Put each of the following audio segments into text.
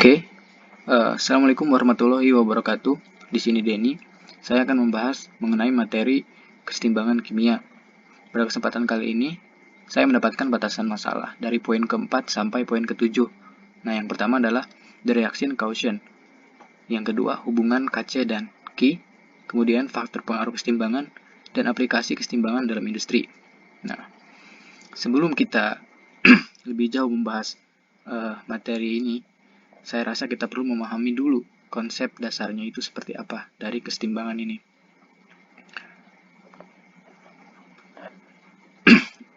Oke, Assalamualaikum warahmatullahi wabarakatuh. Di sini Denny. Saya akan membahas mengenai materi kesetimbangan kimia. Pada kesempatan kali ini, saya mendapatkan batasan masalah dari poin keempat sampai poin ketujuh. Nah, yang pertama adalah the reaction quotient. Yang kedua, hubungan Kc dan Ki. Kemudian, faktor pengaruh kesetimbangan dan aplikasi kesetimbangan dalam industri. Nah, sebelum kita lebih jauh membahas materi ini, saya rasa kita perlu memahami dulu konsep dasarnya itu seperti apa dari kesetimbangan ini.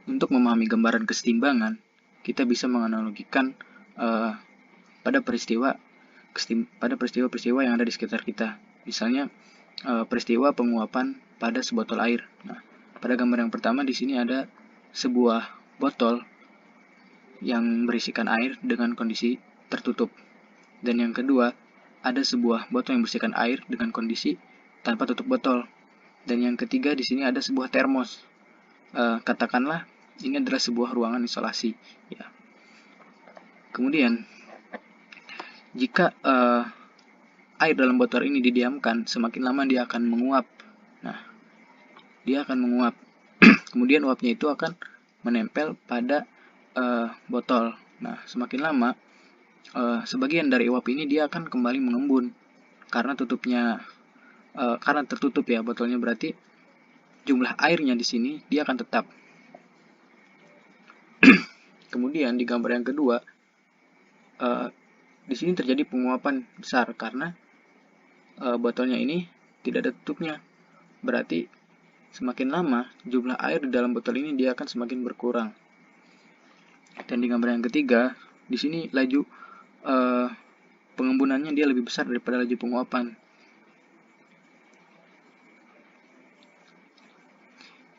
Untuk memahami gambaran kesetimbangan, kita bisa menganalogikan pada peristiwa-peristiwa yang ada di sekitar kita. Misalnya peristiwa penguapan pada sebotol air. Nah, pada gambar yang pertama di sini ada sebuah botol yang berisikan air dengan kondisi tertutup. Dan yang kedua, ada sebuah botol yang berisikan air dengan kondisi tanpa tutup botol. Dan yang ketiga, di sini ada sebuah termos. Katakanlah ini adalah sebuah ruangan isolasi. Ya. Kemudian, jika air dalam botol ini didiamkan, semakin lama dia akan menguap. Nah, dia akan menguap. Kemudian uapnya itu akan menempel pada botol. Nah, semakin lama, sebagian dari uap ini dia akan kembali mengembun karena karena tertutup ya botolnya, berarti jumlah airnya di sini dia akan tetap. Kemudian di gambar yang kedua, di sini terjadi penguapan besar karena botolnya ini tidak ada tutupnya, berarti semakin lama jumlah air di dalam botol ini dia akan semakin berkurang. Dan di gambar yang ketiga, di sini laju pengembunannya dia lebih besar daripada laju penguapan.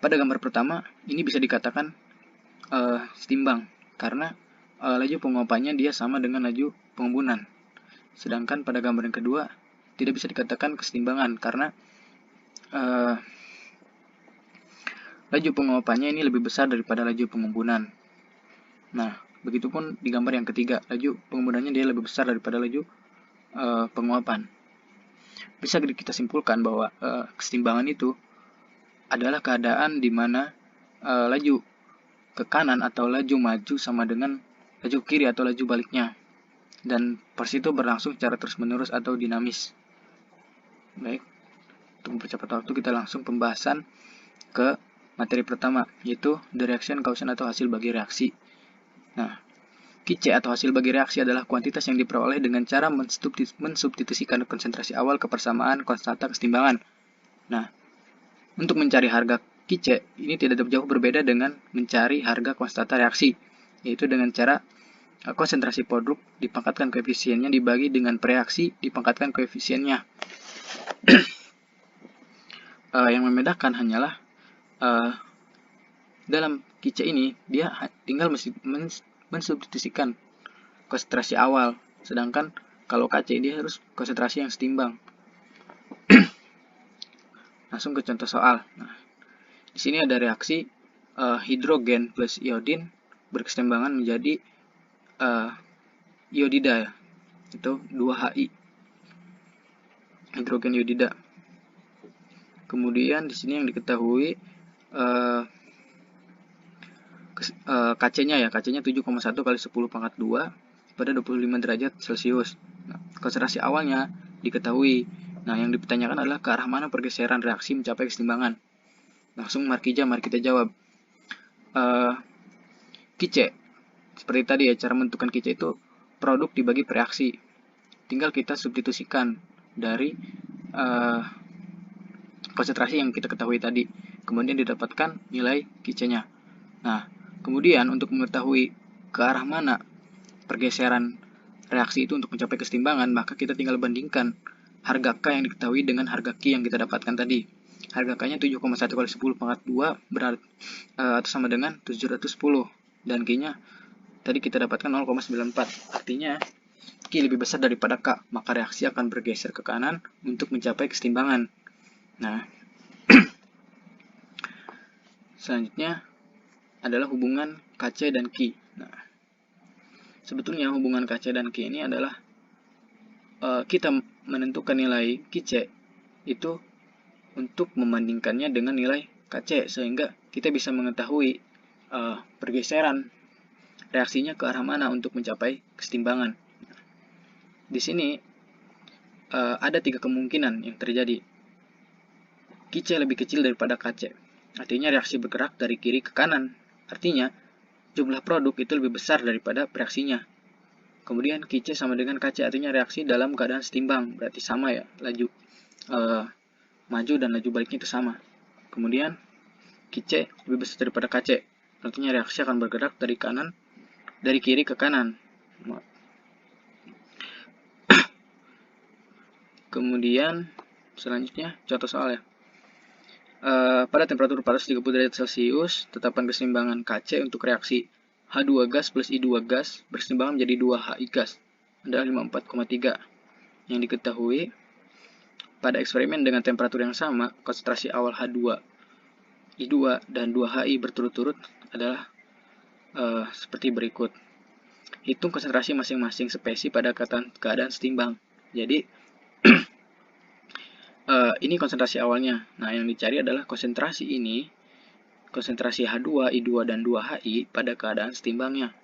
Pada gambar pertama, ini bisa dikatakan setimbang karena laju penguapannya dia sama dengan laju pengembunan. Sedangkan pada gambar yang kedua, tidak bisa dikatakan kesetimbangan karena laju penguapannya ini lebih besar daripada laju pengembunan. Nah, begitupun di gambar yang ketiga, laju pengembudannya dia lebih besar daripada laju penguapan. Bisa kita simpulkan bahwa kesetimbangan itu adalah keadaan di mana laju ke kanan atau laju maju sama dengan laju kiri atau laju baliknya. Dan proses itu berlangsung secara terus-menerus atau dinamis. Baik, untuk mempercepat waktu kita langsung pembahasan ke materi pertama, yaitu the reaction quotient atau hasil bagi reaksi. Nah, Qc atau hasil bagi reaksi adalah kuantitas yang diperoleh dengan cara mensubstitusikan konsentrasi awal ke persamaan konstanta kesetimbangan. Nah, untuk mencari harga Qc ini tidak jauh berbeda dengan mencari harga konstanta reaksi, yaitu dengan cara konsentrasi produk dipangkatkan koefisiennya dibagi dengan reaksi dipangkatkan koefisiennya. Yang membedakan hanyalah dalam Qc ini dia tinggal mensubstitusikan konsentrasi awal, sedangkan kalau Kc dia harus konsentrasi yang setimbang. Langsung ke contoh soal. Nah, di sini ada reaksi hidrogen plus iodin berkesetimbangan menjadi iodida, itu 2Hi, hidrogen iodida. Kemudian di sini yang diketahui Kc-nya ya, Kc-nya 7,1 kali 10 pangkat 2 pada 25 derajat Celcius. Nah, konsentrasi awalnya diketahui. Nah, yang dipertanyakan adalah ke arah mana pergeseran reaksi mencapai kesetimbangan. Langsung mari kita jawab. Qc, seperti tadi ya, cara menentukan Qc itu produk dibagi per reaksi. Tinggal kita substitusikan dari konsentrasi yang kita ketahui tadi. Kemudian didapatkan nilai Qc-nya. Nah, kemudian untuk mengetahui ke arah mana pergeseran reaksi itu untuk mencapai kesetimbangan, maka kita tinggal bandingkan harga K yang diketahui dengan harga Q yang kita dapatkan tadi. Harga K-nya 7,1 kali 10 pangkat 2 berarti atau sama dengan 710, dan Q-nya tadi kita dapatkan 0,94. Artinya Q lebih besar daripada K, maka reaksi akan bergeser ke kanan untuk mencapai kesetimbangan. Nah, selanjutnya adalah hubungan Kc dan Ki. Nah, sebetulnya hubungan Kc dan Ki ini adalah kita menentukan nilai Qc itu untuk membandingkannya dengan nilai Kc, sehingga kita bisa mengetahui pergeseran reaksinya ke arah mana untuk mencapai kesetimbangan. Di sini ada 3 kemungkinan yang terjadi. Qc lebih kecil daripada Kc, artinya reaksi bergerak dari kiri ke kanan, artinya jumlah produk itu lebih besar daripada reaksinya. Kemudian Qc sama dengan Kc, artinya reaksi dalam keadaan setimbang, berarti sama ya, laju maju dan laju baliknya itu sama. Kemudian Qc lebih besar daripada Kc, artinya reaksi akan bergerak dari kiri ke kanan. Kemudian selanjutnya contoh soal ya. Pada temperatur 430 derajat Celcius, tetapkan keseimbangan Kc untuk reaksi H2 gas plus I2 gas berkeseimbangan menjadi 2HI gas adalah 54,3. Yang diketahui pada eksperimen dengan temperatur yang sama, konsentrasi awal H2, I2, dan 2HI berturut-turut adalah seperti berikut. Hitung konsentrasi masing-masing spesies pada keadaan setimbang. Jadi ini konsentrasi awalnya. Nah, yang dicari adalah konsentrasi ini, konsentrasi H2, I2, dan 2HI pada keadaan setimbangnya.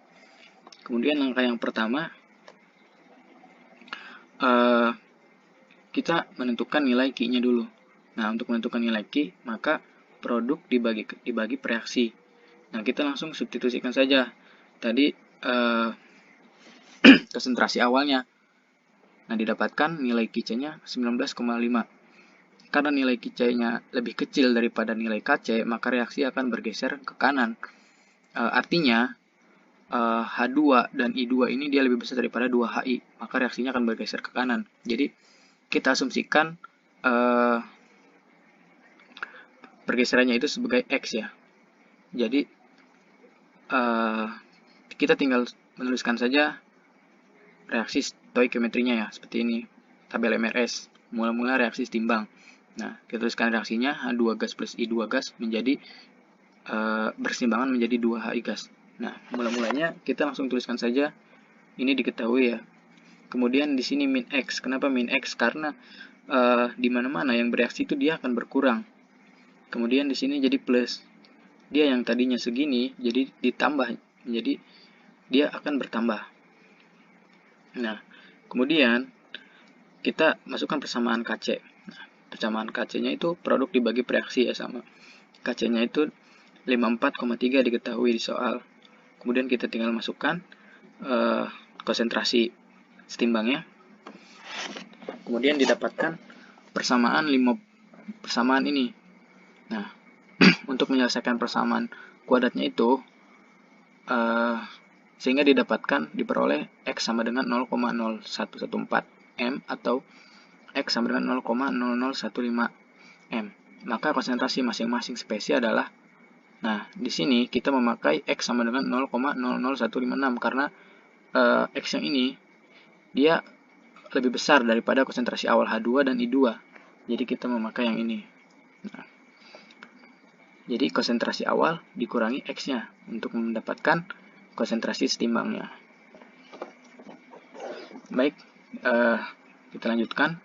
Kemudian langkah yang pertama, kita menentukan nilai Q-nya dulu. Nah, untuk menentukan nilai Q, maka produk dibagi per reaksi. Nah, kita langsung substitusikan saja. Tadi konsentrasi awalnya. Nah, didapatkan nilai Qc-nya 19,5. Karena nilai Qc-nya lebih kecil daripada nilai Kc, maka reaksi akan bergeser ke kanan. Artinya, H2 dan I2 ini dia lebih besar daripada 2HI, maka reaksinya akan bergeser ke kanan. Jadi, kita asumsikan pergeserannya itu sebagai X ya. Jadi, kita tinggal menuliskan saja reaksi stoikiometrinya ya, seperti ini, tabel MRS. Mula-mula reaksi setimbang. Nah, kita tuliskan reaksinya H2 gas plus I2 gas menjadi berkeseimbangan menjadi 2HI gas. Nah, mula-mulanya kita langsung tuliskan saja, ini diketahui ya. Kemudian di sini min X. Kenapa min X? Karena di mana-mana yang bereaksi itu dia akan berkurang. Kemudian di sini jadi plus. Dia yang tadinya segini jadi ditambah, jadi dia akan bertambah. Nah, kemudian kita masukkan persamaan Kc. Nah, persamaan Kc-nya itu produk dibagi per reaksi ya, sama. Kc-nya itu 54,3 diketahui di soal. Kemudian kita tinggal masukkan konsentrasi setimbangnya. Kemudian didapatkan persamaan ini. Nah, untuk menyelesaikan persamaan kuadratnya itu, sehingga diperoleh X sama dengan 0,0114 M atau X sama dengan 0,0015 M. Maka konsentrasi masing-masing spesies adalah, nah, di sini kita memakai X sama dengan 0,00156 karena X yang ini dia lebih besar daripada konsentrasi awal H2 dan I2. Jadi kita memakai yang ini. Nah, jadi konsentrasi awal dikurangi X-nya untuk mendapatkan konsentrasi setimbangnya. Baik, kita lanjutkan.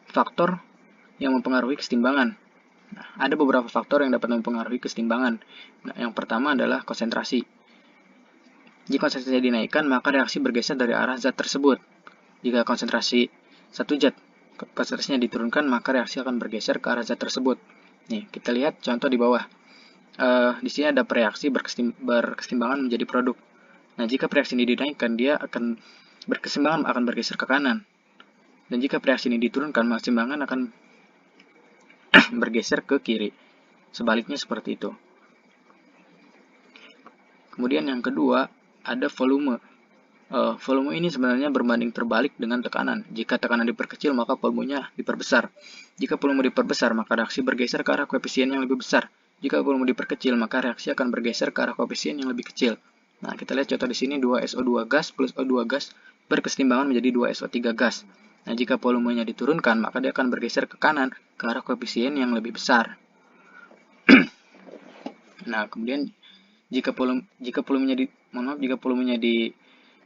Faktor yang mempengaruhi kesetimbangan. Nah, ada beberapa faktor yang dapat mempengaruhi kesetimbangan. Nah, yang pertama adalah konsentrasi. Jika konsentrasi dinaikkan, maka reaksi bergeser dari arah zat tersebut. Jika konsentrasi satu zat konsentrasinya diturunkan, maka reaksi akan bergeser ke arah zat tersebut. Nih, kita lihat contoh di bawah. Di sini ada reaksi berkesetimbangan menjadi produk. Nah, jika reaksi ini dinaikkan, dia akan berkeseimbangan akan bergeser ke kanan. Dan jika reaksi ini diturunkan, maka keseimbangan akan bergeser ke kiri. Sebaliknya seperti itu. Kemudian yang kedua, ada volume. Volume ini sebenarnya berbanding terbalik dengan tekanan. Jika tekanan diperkecil, maka volumenya diperbesar. Jika volume diperbesar, maka reaksi bergeser ke arah koefisien yang lebih besar. Jika volume diperkecil, maka reaksi akan bergeser ke arah koefisien yang lebih kecil. Nah, kita lihat contoh di sini 2SO2 gas plus O2 gas berkesetimbangan menjadi 2SO3 gas. Nah, jika volumenya diturunkan, maka dia akan bergeser ke kanan ke arah koefisien yang lebih besar. Nah, kemudian jika volumenya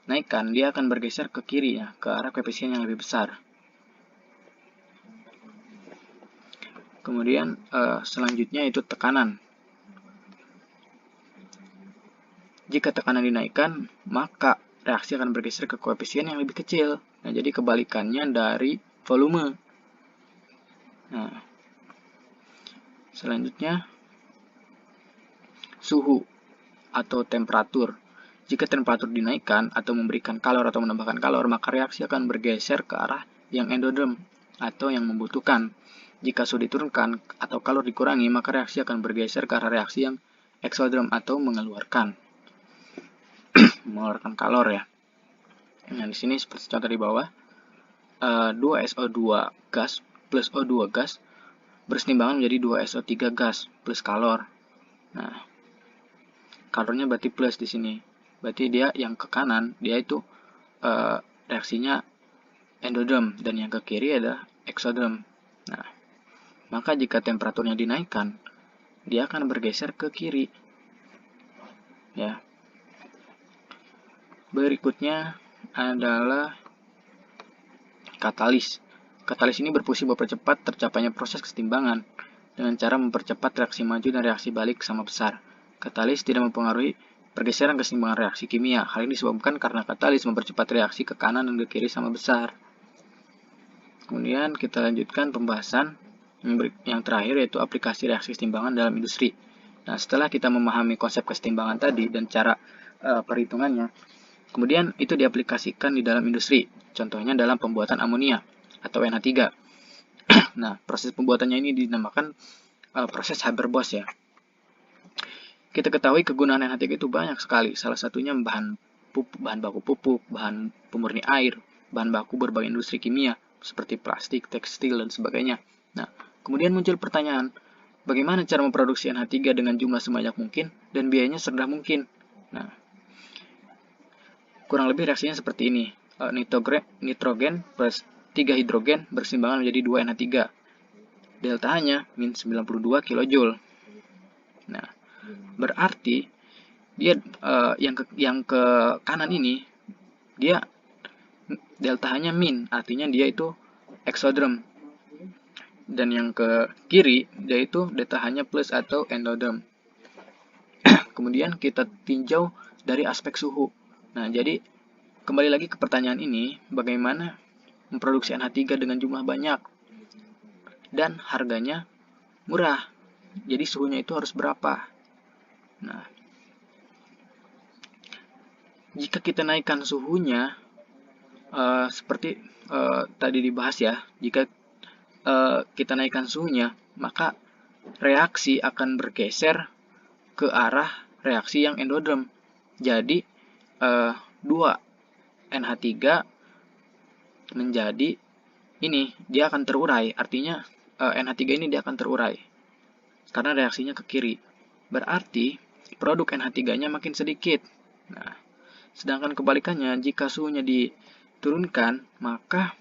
naikkan, dia akan bergeser ke kiri ya, ke arah koefisien yang lebih besar. Kemudian selanjutnya itu tekanan. Jika tekanan dinaikkan, maka reaksi akan bergeser ke koefisien yang lebih kecil. Nah, jadi kebalikannya dari volume. Nah, selanjutnya suhu atau temperatur. Jika temperatur dinaikkan atau memberikan kalor atau menambahkan kalor, maka reaksi akan bergeser ke arah yang endoderm atau yang membutuhkan. Jika suhu diturunkan atau kalor dikurangi, maka reaksi akan bergeser ke arah reaksi yang eksoderm atau mengeluarkan kalor ya. Nah, di sini seperti contoh di bawah, 2SO2 gas plus O2 gas bersetimbangan menjadi 2SO3 gas plus kalor. Nah, kalornya berarti plus di sini. Berarti dia yang ke kanan, dia itu reaksinya endoderm, dan yang ke kiri adalah eksoderm. Nah, maka jika temperaturnya dinaikkan, dia akan bergeser ke kiri. Ya. Berikutnya adalah katalis. Katalis ini berfungsi mempercepat tercapainya proses kesetimbangan dengan cara mempercepat reaksi maju dan reaksi balik sama besar. Katalis tidak mempengaruhi pergeseran kesetimbangan reaksi kimia. Hal ini disebabkan karena katalis mempercepat reaksi ke kanan dan ke kiri sama besar. Kemudian kita lanjutkan pembahasan yang terakhir, yaitu aplikasi reaksi kesetimbangan dalam industri. Nah, setelah kita memahami konsep kesetimbangan tadi dan cara perhitungannya, kemudian itu diaplikasikan di dalam industri. Contohnya dalam pembuatan amonia atau NH3. Nah, proses pembuatannya ini dinamakan proses Haber-Bosch ya. Kita ketahui kegunaan NH3 itu banyak sekali. Salah satunya bahan baku pupuk, bahan pemurni air, bahan baku berbagai industri kimia seperti plastik, tekstil, dan sebagainya. Nah, kemudian muncul pertanyaan, bagaimana cara memproduksi NH3 dengan jumlah sebanyak mungkin dan biayanya serendah mungkin? Nah, kurang lebih reaksinya seperti ini. Nitrogen plus 3 hidrogen bersetimbangan menjadi 2 NH3. Delta-nya min 92 kJ. Nah, berarti dia yang ke kanan ini dia delta-nya min, artinya dia itu eksoderm. Dan yang ke kiri dia itu delta-nya plus atau endoderm. Kemudian kita tinjau dari aspek suhu. Nah, jadi kembali lagi ke pertanyaan ini, bagaimana memproduksi NH3 dengan jumlah banyak dan harganya murah. Jadi suhunya itu harus berapa? Nah, jika kita naikkan suhunya, seperti tadi dibahas ya, jika kita naikkan suhunya, maka reaksi akan bergeser ke arah reaksi yang endoderm. Jadi 2 NH3 menjadi ini, dia akan terurai. Artinya NH3 ini dia akan terurai karena reaksinya ke kiri. Berarti produk NH3-nya makin sedikit. Nah, sedangkan kebalikannya, jika suhunya diturunkan, maka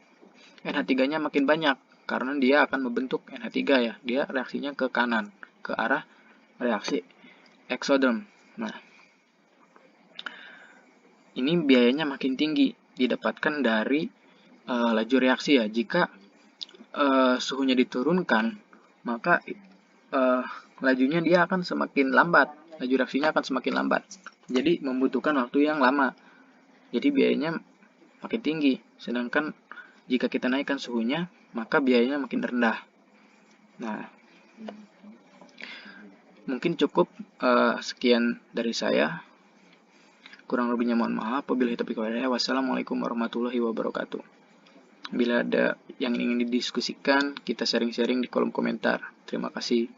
NH3-nya makin banyak karena dia akan membentuk NH3 ya. Dia reaksinya ke kanan, ke arah reaksi eksoderm. Nah, ini biayanya makin tinggi didapatkan dari laju reaksi ya. Jika suhunya diturunkan, maka lajunya dia akan semakin lambat. Laju reaksinya akan semakin lambat. Jadi membutuhkan waktu yang lama. Jadi biayanya makin tinggi. Sedangkan jika kita naikkan suhunya, maka biayanya makin rendah. Nah, mungkin cukup sekian dari saya. Kurang lebihnya mohon maaf. Wabillahi taufiq wal hidayah. Wassalamualaikum warahmatullahi wabarakatuh. Bila ada yang ingin didiskusikan, kita sharing-sharing di kolom komentar. Terima kasih.